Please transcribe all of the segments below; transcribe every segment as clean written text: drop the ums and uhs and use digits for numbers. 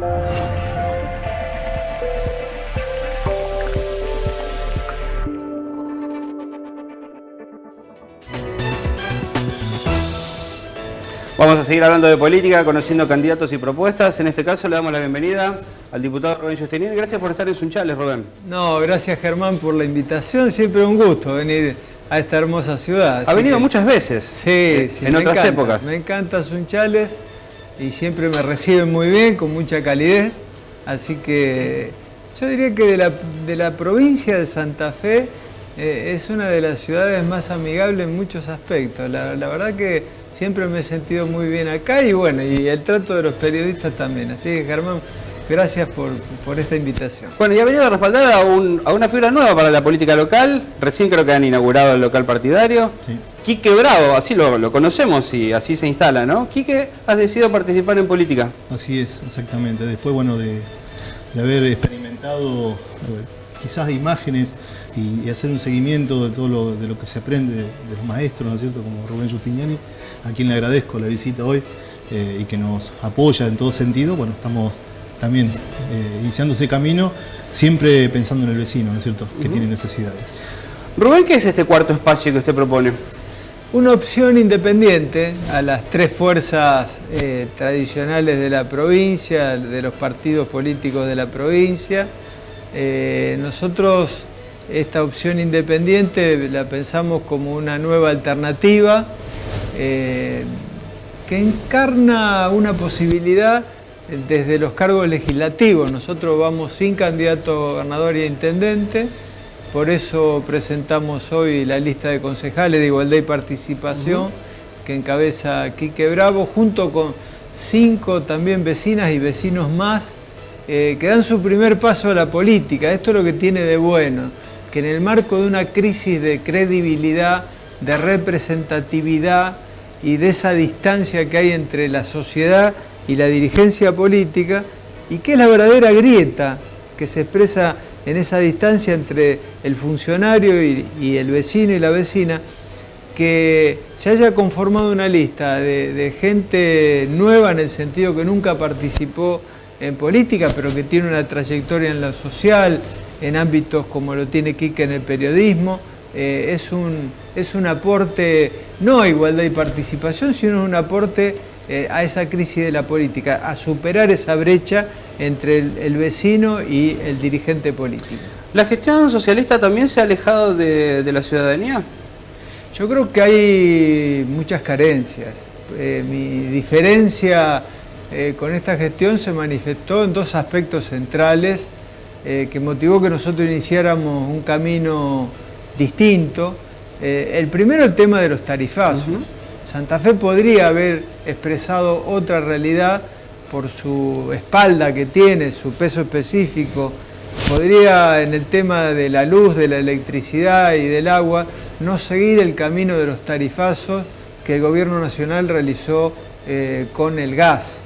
Vamos a seguir hablando de política, conociendo candidatos y propuestas. En este caso le damos la bienvenida al diputado Rubén Giustiniani. Gracias por estar en Sunchales, Rubén. No, gracias Germán por la invitación. Siempre un gusto venir a esta hermosa ciudad. Ha venido muchas veces. Sí, en otras épocas. Me encanta Sunchales y siempre me reciben muy bien, con mucha calidez. Así que yo diría que de la provincia de Santa Fe es una de las ciudades más amigables en muchos aspectos. La verdad que siempre me he sentido muy bien acá y bueno, y el trato de los periodistas también. Así que Germán, gracias por esta invitación. Bueno, y ha venido a respaldar a una figura nueva para la política local. Recién creo que han inaugurado el local partidario. Sí. Quique Bravo, así lo conocemos y así se instala, ¿no? Quique, has decidido participar en política. Así es, exactamente. Después, bueno, de haber experimentado quizás imágenes y hacer un seguimiento de todo lo que se aprende de los maestros, ¿no es cierto?, como Rubén Giustiniani, a quien le agradezco la visita hoy y que nos apoya en todo sentido. Bueno, estamos también iniciando ese camino, siempre pensando en el vecino, ¿no es cierto?, que tiene necesidades. Rubén, ¿qué es este cuarto espacio que usted propone? Una opción independiente a las tres fuerzas tradicionales de la provincia, de los partidos políticos de la provincia. Nosotros esta opción independiente la pensamos como una nueva alternativa que encarna una posibilidad desde los cargos legislativos. Nosotros vamos sin candidato a gobernador y a intendente, por eso presentamos hoy la lista de concejales de Igualdad y Participación que encabeza Quique Bravo, junto con 5 también vecinas y vecinos más que dan su primer paso a la política. Esto es lo que tiene de bueno, que en el marco de una crisis de credibilidad, de representatividad y de esa distancia que hay entre la sociedad y la dirigencia política, y que es la verdadera grieta que se expresa en esa distancia entre el funcionario y el vecino y la vecina, que se haya conformado una lista de gente nueva en el sentido que nunca participó en política, pero que tiene una trayectoria en lo social, en ámbitos como lo tiene Quique en el periodismo. Es un aporte no a igualdad y participación, sino un aporte a esa crisis de la política, a superar esa brecha entre el vecino y el dirigente político. ¿La gestión socialista también se ha alejado de la ciudadanía? Yo creo que hay muchas carencias. Mi diferencia con esta gestión se manifestó en 2 aspectos centrales que motivó que nosotros iniciáramos un camino distinto. El primero, el tema de los tarifazos. Santa Fe podría haber expresado otra realidad por su espalda que tiene, su peso específico. Podría, en el tema de la luz, de la electricidad y del agua, no seguir el camino de los tarifazos que el Gobierno Nacional realizó con el gas.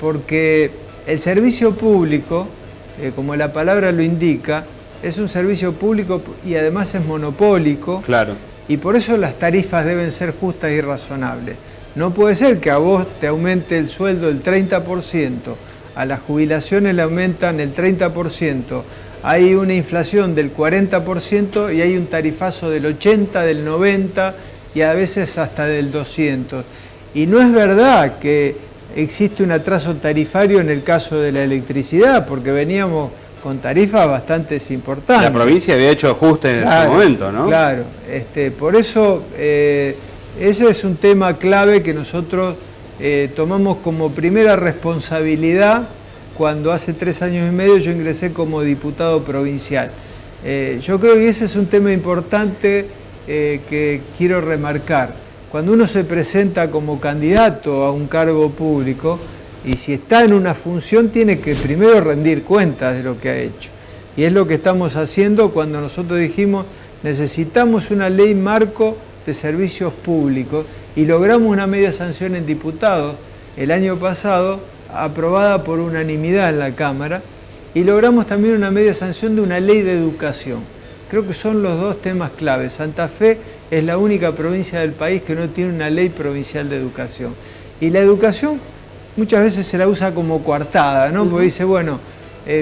Porque el servicio público, como la palabra lo indica, es un servicio público y además es monopólico. Claro. Y por eso las tarifas deben ser justas y razonables. No puede ser que a vos te aumente el sueldo el 30%, a las jubilaciones le aumentan el 30%, hay una inflación del 40% y hay un tarifazo del 80%, del 90% y a veces hasta del 200%. Y no es verdad que existe un atraso tarifario en el caso de la electricidad, porque veníamos con tarifas bastante importantes. La provincia había hecho ajustes en su momento, ¿no? Claro, por eso ese es un tema clave que nosotros tomamos como primera responsabilidad cuando hace 3 años y medio yo ingresé como diputado provincial. Yo creo que ese es un tema importante que quiero remarcar. Cuando uno se presenta como candidato a un cargo público, y si está en una función, tiene que primero rendir cuentas de lo que ha hecho. Y es lo que estamos haciendo cuando nosotros dijimos, necesitamos una ley marco de servicios públicos, y logramos una media sanción en diputados el año pasado, aprobada por unanimidad en la Cámara, y logramos también una media sanción de una ley de educación. Creo que son los 2 temas claves. Santa Fe es la única provincia del país que no tiene una ley provincial de educación. Y la educación muchas veces se la usa como coartada, ¿no? Porque dice, bueno,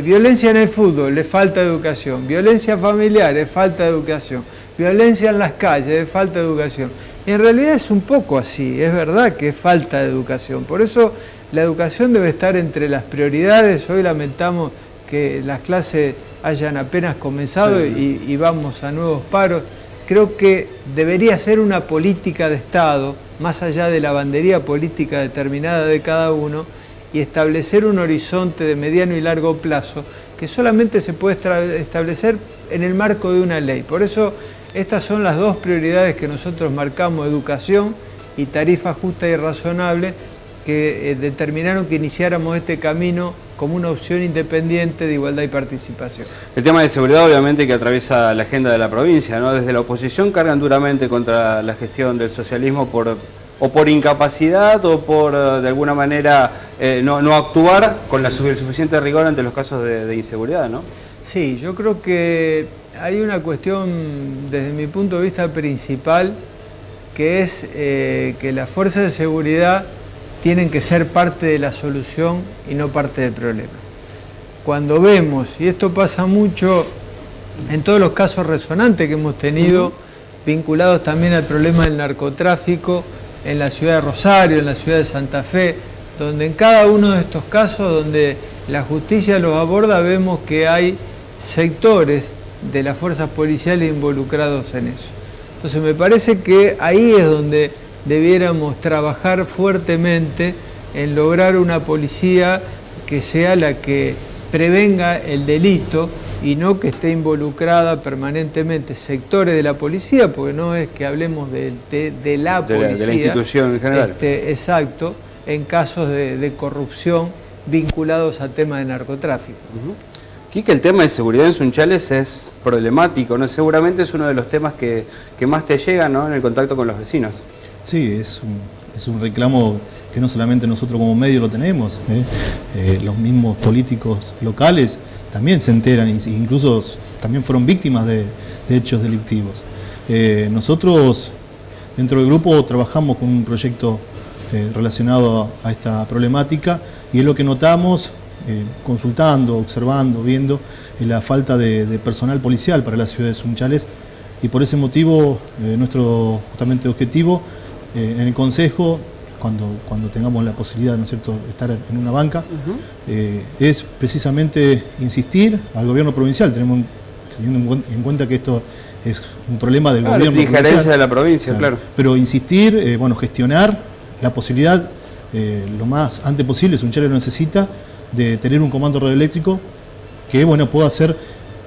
violencia en el fútbol, le falta educación, violencia familiar, le falta educación, violencia en las calles, le falta educación. Y en realidad es un poco así, es verdad que falta de educación. Por eso la educación debe estar entre las prioridades. Hoy lamentamos que las clases hayan apenas comenzado, sí, y vamos a nuevos paros. Creo que debería ser una política de Estado, más allá de la bandería política determinada de cada uno, y establecer un horizonte de mediano y largo plazo que solamente se puede establecer en el marco de una ley. Por eso estas son las dos prioridades que nosotros marcamos: educación y tarifa justa y razonable, que determinaron que iniciáramos este camino como una opción independiente de igualdad y participación. El tema de seguridad obviamente que atraviesa la agenda de la provincia, ¿no? Desde la oposición cargan duramente contra la gestión del socialismo por incapacidad o por de alguna manera no actuar con el suficiente rigor ante los casos de inseguridad, ¿no? Sí, yo creo que hay una cuestión desde mi punto de vista principal, que es que las fuerzas de seguridad tienen que ser parte de la solución y no parte del problema. Cuando vemos, y esto pasa mucho en todos los casos resonantes que hemos tenido, vinculados también al problema del narcotráfico en la ciudad de Rosario, en la ciudad de Santa Fe, donde en cada uno de estos casos donde la justicia los aborda, vemos que hay sectores de las fuerzas policiales involucrados en eso. Entonces me parece que ahí es donde debiéramos trabajar fuertemente en lograr una policía que sea la que prevenga el delito y no que esté involucrada permanentemente sectores de la policía, porque no es que hablemos de la policía, de la institución en general. Exacto, en casos de corrupción vinculados a temas de narcotráfico. Quique, el tema de seguridad en Sunchales es problemático, ¿no? Seguramente es uno de los temas que más te llegan, ¿no?, en el contacto con los vecinos. Sí, es un reclamo que no solamente nosotros como medio lo tenemos, los mismos políticos locales también se enteran, incluso también fueron víctimas de hechos delictivos. Nosotros dentro del grupo trabajamos con un proyecto relacionado a esta problemática, y es lo que notamos consultando, observando, viendo la falta de personal policial para la ciudad de Sunchales, y por ese motivo nuestro justamente objetivo en el Consejo, cuando tengamos la posibilidad, ¿no es cierto?, de estar en una banca, es precisamente insistir al gobierno provincial, teniendo en cuenta que esto es un problema del gobierno provincial. Es injerencia de la provincia, claro. Pero insistir, gestionar la posibilidad, lo más antes posible. Sunchales lo necesita, de tener un comando radioeléctrico que pueda hacer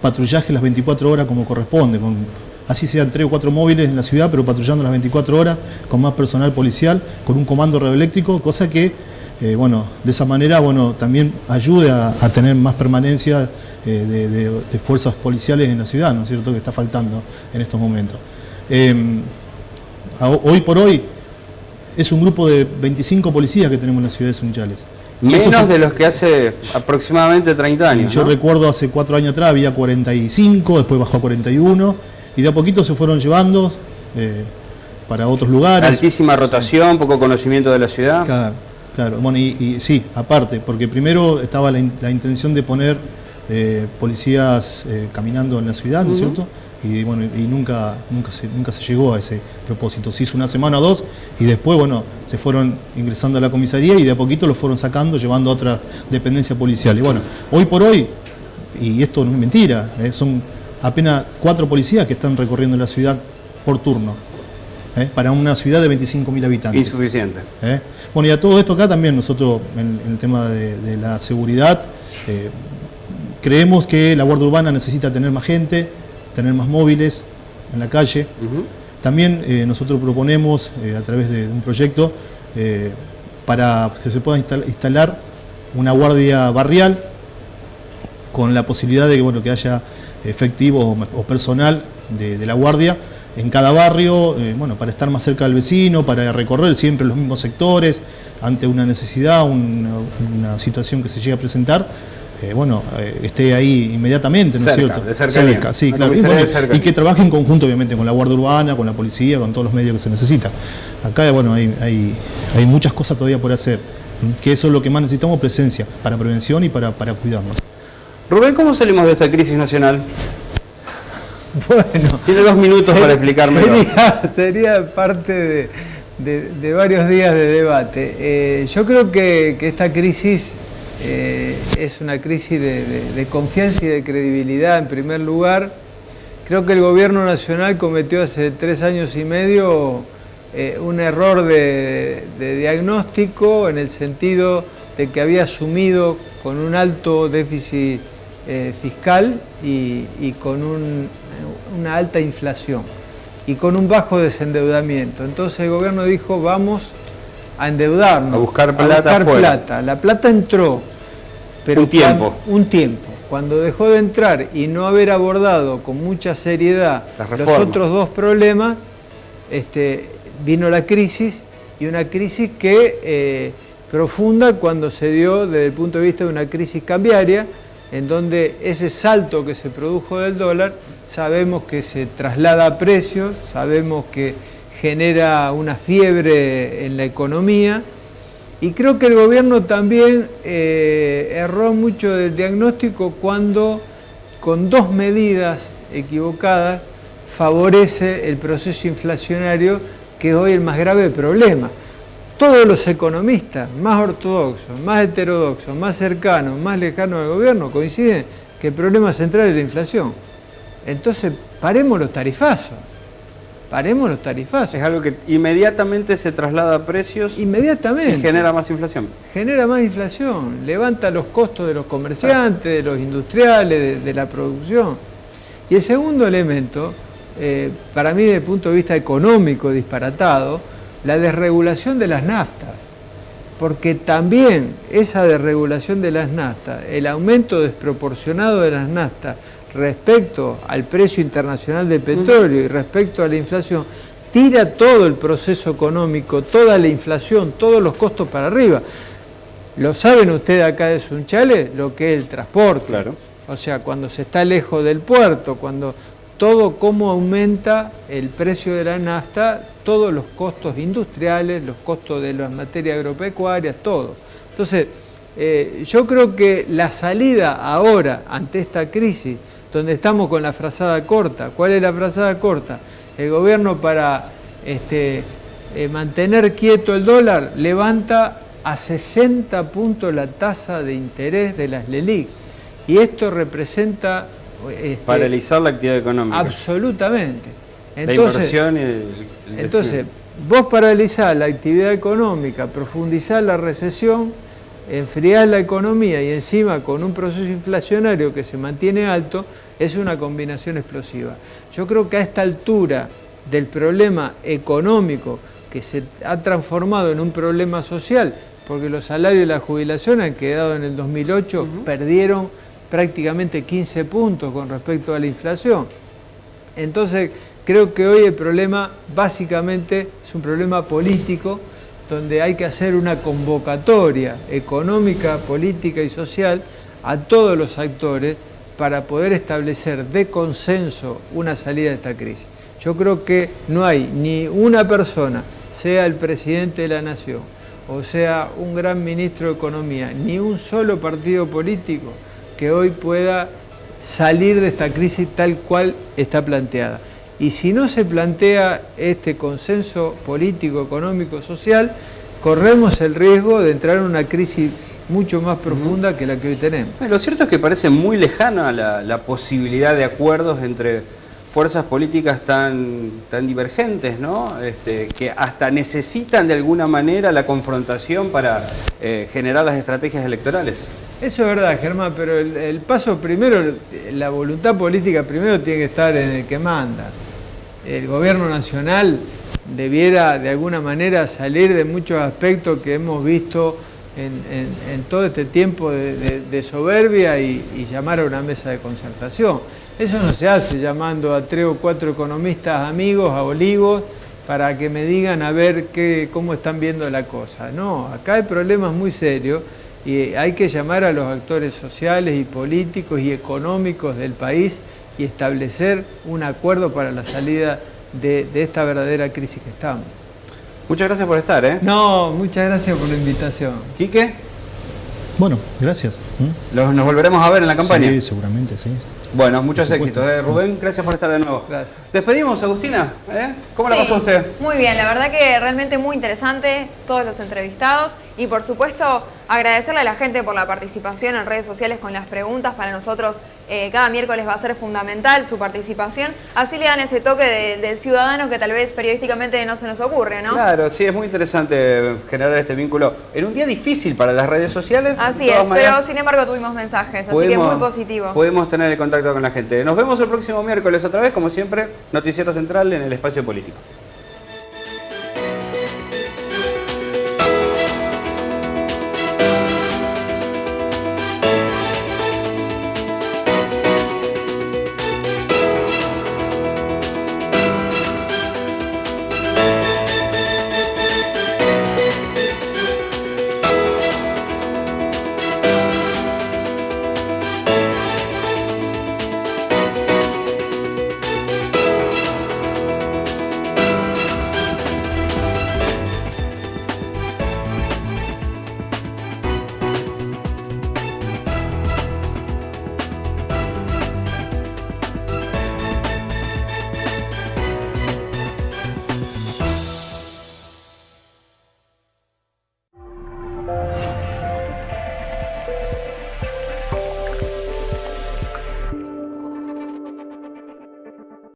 patrullaje las 24 horas como corresponde, así sean 3 o 4 móviles en la ciudad, pero patrullando las 24 horas, con más personal policial, con un comando radioeléctrico, cosa que, de esa manera, también ayude a tener más permanencia de fuerzas policiales en la ciudad, ¿no es cierto?, que está faltando en estos momentos. Hoy por hoy, es un grupo de 25 policías que tenemos en la ciudad de Sunchales. Menos de los que hace aproximadamente 30 años, Yo ¿no? recuerdo hace 4 años atrás había 45, después bajó a 41, y de a poquito se fueron llevando para otros lugares. Altísima rotación, poco conocimiento de la ciudad. Claro. Y sí, aparte, porque primero estaba la intención de poner policías caminando en la ciudad, ¿no es cierto? Y nunca se llegó a ese propósito. Se hizo una semana o dos, y después se fueron ingresando a la comisaría, y de a poquito los fueron sacando, llevando a otra dependencia policial. Y hoy por hoy, y esto no es mentira, son apenas 4 policías que están recorriendo la ciudad por turno, para una ciudad de 25.000 habitantes. Insuficiente. Y a todo esto acá también nosotros, en el tema de la seguridad, creemos que la Guardia Urbana necesita tener más gente, tener más móviles en la calle. También nosotros proponemos, a través de un proyecto, para que se pueda instalar una guardia barrial, con la posibilidad de que haya efectivo o personal de la guardia en cada barrio, para estar más cerca del vecino, para recorrer siempre los mismos sectores, ante una necesidad, una situación que se llegue a presentar, esté ahí inmediatamente, ¿no es cierto? De cerca, sí, claro. Y que trabaje en conjunto, obviamente, con la Guardia Urbana, con la policía, con todos los medios que se necesitan. Acá, hay muchas cosas todavía por hacer. Que eso es lo que más necesitamos, presencia, para prevención y para cuidarnos. Rubén, ¿cómo salimos de esta crisis nacional? Bueno, tiene 2 minutos para explicármelo. Sería parte de varios días de debate. Yo creo que esta crisis es una crisis de confianza y de credibilidad en primer lugar. Creo que el gobierno nacional cometió hace 3 años y medio un error de diagnóstico, en el sentido de que había asumido con un alto déficit fiscal y con una alta inflación y con un bajo desendeudamiento. Entonces el gobierno dijo: vamos a endeudarnos, a buscar plata afuera. La plata entró, pero un tiempo. Cuando dejó de entrar y no haber abordado con mucha seriedad los otros 2 problemas, vino la crisis, y una crisis que profunda cuando se dio desde el punto de vista de una crisis cambiaria, en donde ese salto que se produjo del dólar, sabemos que se traslada a precios, sabemos que genera una fiebre en la economía, y creo que el gobierno también erró mucho del diagnóstico cuando, con 2 medidas equivocadas, favorece el proceso inflacionario, que es hoy el más grave problema. Todos los economistas más ortodoxos, más heterodoxos, más cercanos, más lejanos al gobierno coinciden que el problema central es la inflación. Entonces, paremos los tarifazos. Paremos los tarifazos. Es algo que inmediatamente se traslada a precios. Inmediatamente. Y genera más inflación. Genera más inflación, levanta los costos de los comerciantes, de los industriales, de la producción. Y el segundo elemento, para mí desde el punto de vista económico disparatado, la desregulación de las naftas. Porque también esa desregulación de las naftas, el aumento desproporcionado de las naftas respecto al precio internacional del petróleo y respecto a la inflación, tira todo el proceso económico, toda la inflación, todos los costos para arriba. Lo saben ustedes acá de Sunchales, lo que es el transporte. Claro. O sea, cuando se está lejos del puerto, cuando todo cómo aumenta el precio de la nafta, todos los costos industriales, los costos de las materias agropecuarias, todo. Entonces, yo creo que la salida ahora ante esta crisis, donde estamos con la frazada corta. ¿Cuál es la frazada corta? El gobierno, para mantener quieto el dólar, levanta a 60 puntos la tasa de interés de las LELIQ. Y esto representa... paralizar la actividad económica. Absolutamente. Entonces, la inversión y el entonces, vos paralizás la actividad económica, profundizás la recesión, enfriás la economía y encima con un proceso inflacionario que se mantiene alto, es una combinación explosiva. Yo creo que a esta altura del problema económico, que se ha transformado en un problema social, porque los salarios y la jubilación han quedado en el 2008, perdieron prácticamente 15 puntos con respecto a la inflación. Entonces, creo que hoy el problema básicamente es un problema político, donde hay que hacer una convocatoria económica, política y social a todos los actores para poder establecer de consenso una salida de esta crisis. Yo creo que no hay ni una persona, sea el presidente de la Nación o sea un gran ministro de Economía, ni un solo partido político que hoy pueda salir de esta crisis tal cual está planteada. Y si no se plantea este consenso político, económico, social, corremos el riesgo de entrar en una crisis mucho más profunda que la que hoy tenemos. Lo cierto es que parece muy lejana la posibilidad de acuerdos entre fuerzas políticas tan divergentes, ¿no? Que hasta necesitan de alguna manera la confrontación para generar las estrategias electorales. Eso es verdad, Germán, pero el paso primero, la voluntad política primero tiene que estar en el que manda. El gobierno nacional debiera de alguna manera salir de muchos aspectos que hemos visto en todo este tiempo de soberbia y llamar a una mesa de concertación. Eso no se hace llamando a 3 o 4 economistas amigos, a olivos, para que me digan a ver cómo están viendo la cosa. No, acá hay problemas muy serios y hay que llamar a los actores sociales y políticos y económicos del país y establecer un acuerdo para la salida de esta verdadera crisis que estamos. Muchas gracias por estar, ¿eh? No, muchas gracias por la invitación. Quique, Bueno, gracias. nos volveremos a ver en la campaña. Sí, seguramente, sí. Bueno, muchos Por supuesto. éxitos. Rubén, gracias por estar de nuevo. Gracias. Despedimos, Agustina. ¿Cómo la Sí, pasó usted? Muy bien, la verdad que realmente muy interesante todos los entrevistados y por supuesto agradecerle a la gente por la participación en redes sociales con las preguntas. Para nosotros cada miércoles va a ser fundamental su participación, así le dan ese toque del ciudadano que tal vez periodísticamente no se nos ocurre, ¿no? Claro, sí, es muy interesante generar este vínculo en un día difícil para las redes sociales. Así de todas es, maneras, pero sin embargo tuvimos mensajes, así que muy positivo. Podemos tener el contacto con la gente. Nos vemos el próximo miércoles otra vez, como siempre, Noticiero Central en el Espacio Político.